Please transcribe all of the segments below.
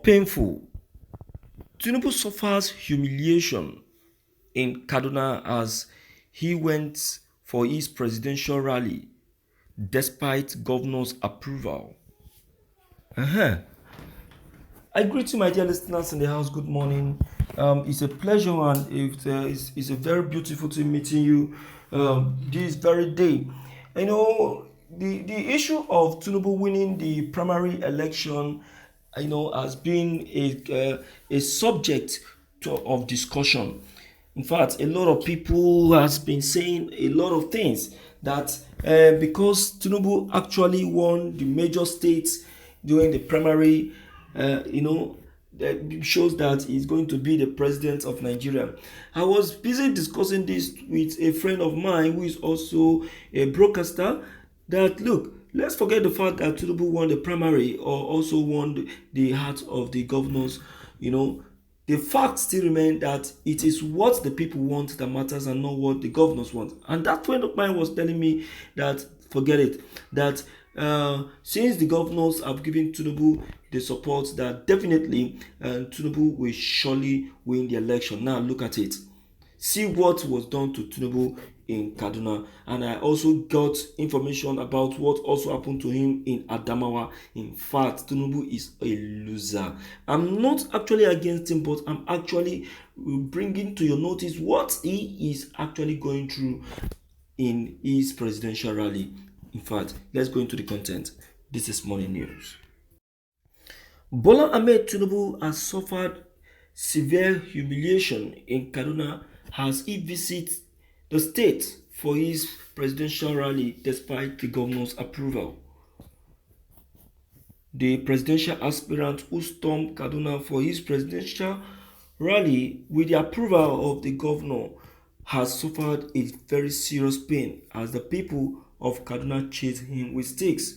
Päïñful. Tinubu suffers humiliation in Kaduna as he went for his presidential rally despite governor's approval. Uh-huh. I greet you, my dear listeners in the house. Good morning. It's a pleasure and it's a very beautiful to meeting you this very day. You know, the issue of Tinubu winning the primary election, has been a subject of discussion. In fact, a lot of people has been saying a lot of things that because Tinubu actually won the major states during the primary, that shows that he's going to be the president of Nigeria. I was busy discussing this with a friend of mine who is also a broadcaster. That look, let's forget the fact that Tinubu won the primary or also won the heart of the governors. The fact still remains that it is what the people want that matters and not what the governors want. And that friend of mine was telling me that forget it, that since the governors have given Tinubu the support, that definitely Tinubu will surely win the election. Now look at it. See what was done to Tinubu in Kaduna, and I also got information about what also happened to him in Adamawa. In fact, Tinubu is a loser. I'm not actually against him, but I'm actually bringing to your notice what he is actually going through in his presidential rally. In fact, let's go into the content. This is morning news. Bola Ahmed Tinubu has suffered severe humiliation in Kaduna as he visits the state for his presidential rally despite the governor's approval. The presidential aspirant who stormed Kaduna for his presidential rally with the approval of the governor has suffered a very serious pain as the people of Kaduna chased him with sticks.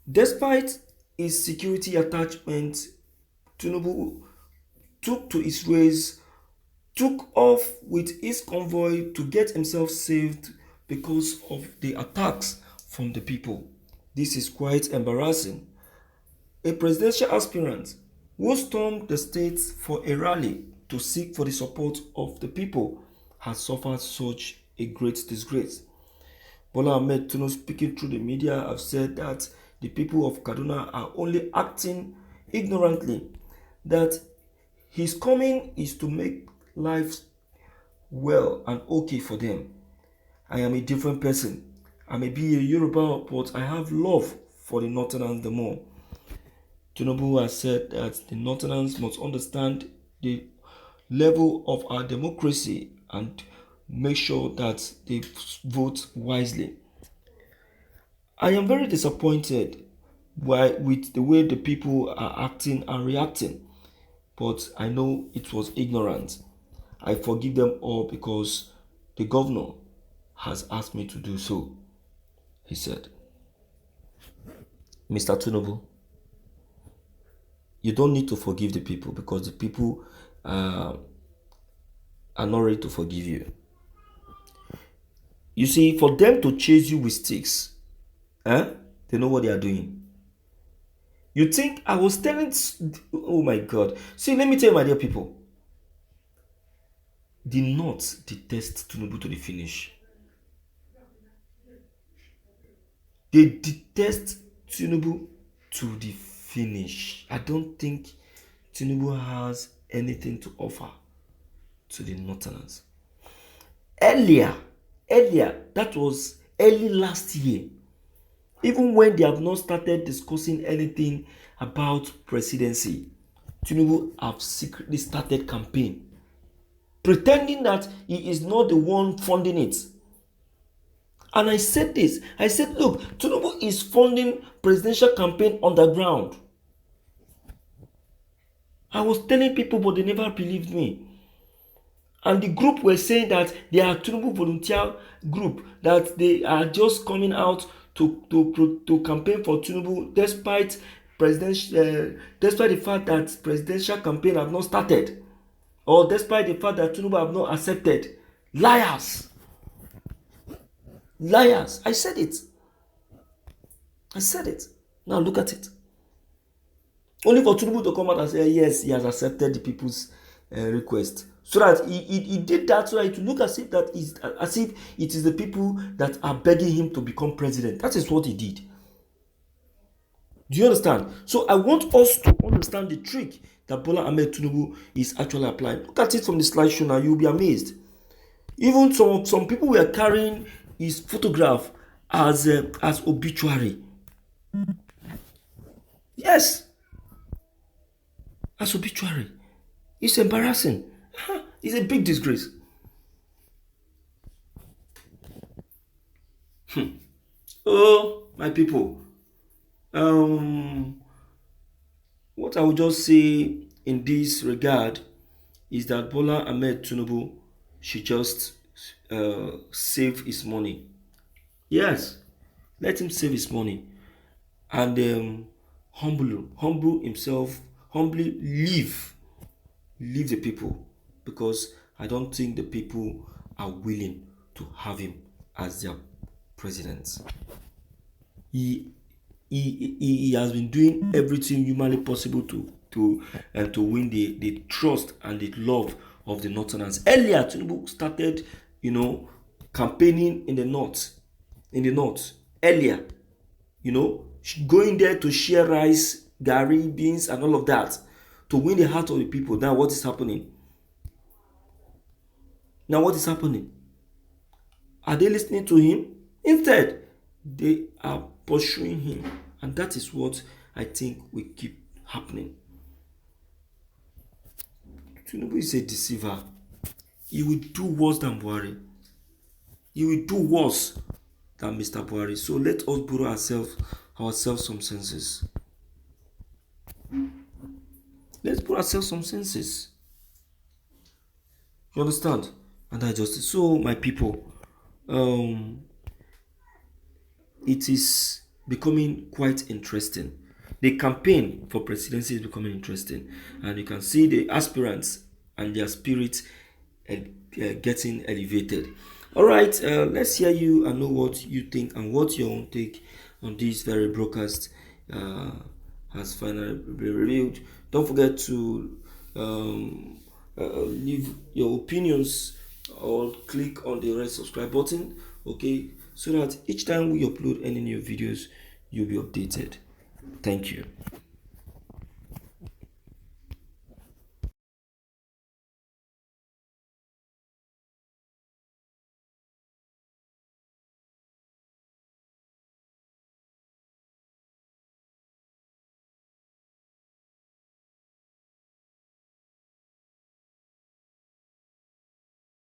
Despite his security attachment, Tinubu took off with his convoy to get himself saved because of the attacks from the people. This is quite embarrassing. A presidential aspirant who stormed the states for a rally to seek for the support of the people has suffered such a great disgrace. Bola Ahmed Tinubu, speaking through the media, have said that the people of Kaduna are only acting ignorantly, that his coming is to make life well and okay for them. I am a different person. I may be a Yoruba, but I have love for the Northerners the more. Tinubu has said that the Northerners must understand the level of our democracy and make sure that they vote wisely. I am very disappointed with the way the people are acting and reacting, but I know it was ignorant. I forgive them all because the governor has asked me to do so, he said. Mr. Tinubu, you don't need to forgive the people because the people are not ready to forgive you. You see, for them to chase you with sticks, they know what they are doing. You think I was telling... Oh my God. See, let me tell you, my dear people. The North detest Tinubu to the finish. They detest Tinubu to the finish. I don't think Tinubu has anything to offer to the Northerners. Earlier, that was early last year, even when they have not started discussing anything about presidency, Tinubu have secretly started campaign, pretending that he is not the one funding it. And I said this, I said, look, Tinubu is funding presidential campaign underground. I was telling people, but they never believed me. And the group were saying that they are Tinubu volunteer group, that they are just coming out to campaign for Tinubu despite the fact that presidential campaign have not started, or despite the fact that Tinubu have not accepted. Liars. I said it. Now look at it. Only for Tinubu to come out and say, yes, he has accepted the people's request. So that he did that so that it will look as if it is the people that are begging him to become president. That is what he did. Do you understand? So I want us to understand the trick that Bola Ahmed Tinubu is actually applying. Look at it from the slideshow now, you'll be amazed. Even some people were carrying his photograph as obituary. Yes, as obituary. It's embarrassing. It's a big disgrace. Oh, my people. What I would just say in this regard is that Bola Ahmed Tinubu should just save his money. Yes, let him save his money and humble himself, humbly leave the people, because I don't think the people are willing to have him as their president. He he has been doing everything humanly possible to win the trust and the love of the Northerners. Earlier, Tinubu started, campaigning in the north. Earlier, going there to share rice, gari, beans, and all of that to win the heart of the people. Now, what is happening? Are they listening to him? Instead, they are pursuing him. And that is what I think will keep happening. Tinubu is a deceiver. He will do worse than Buhari. He will do worse than Mr. Buhari. So let us borrow ourselves some senses. Let's borrow ourselves some senses. You understand? And I just so my people, it is becoming quite interesting. The campaign for presidency is becoming interesting, and you can see the aspirants and their spirit getting elevated. All right, let's hear you and know what you think and what your own take on this very broadcast has finally been revealed. Don't forget to leave your opinions or click on the red subscribe button, okay, so that each time we upload any new videos, you'll be updated. Thank you.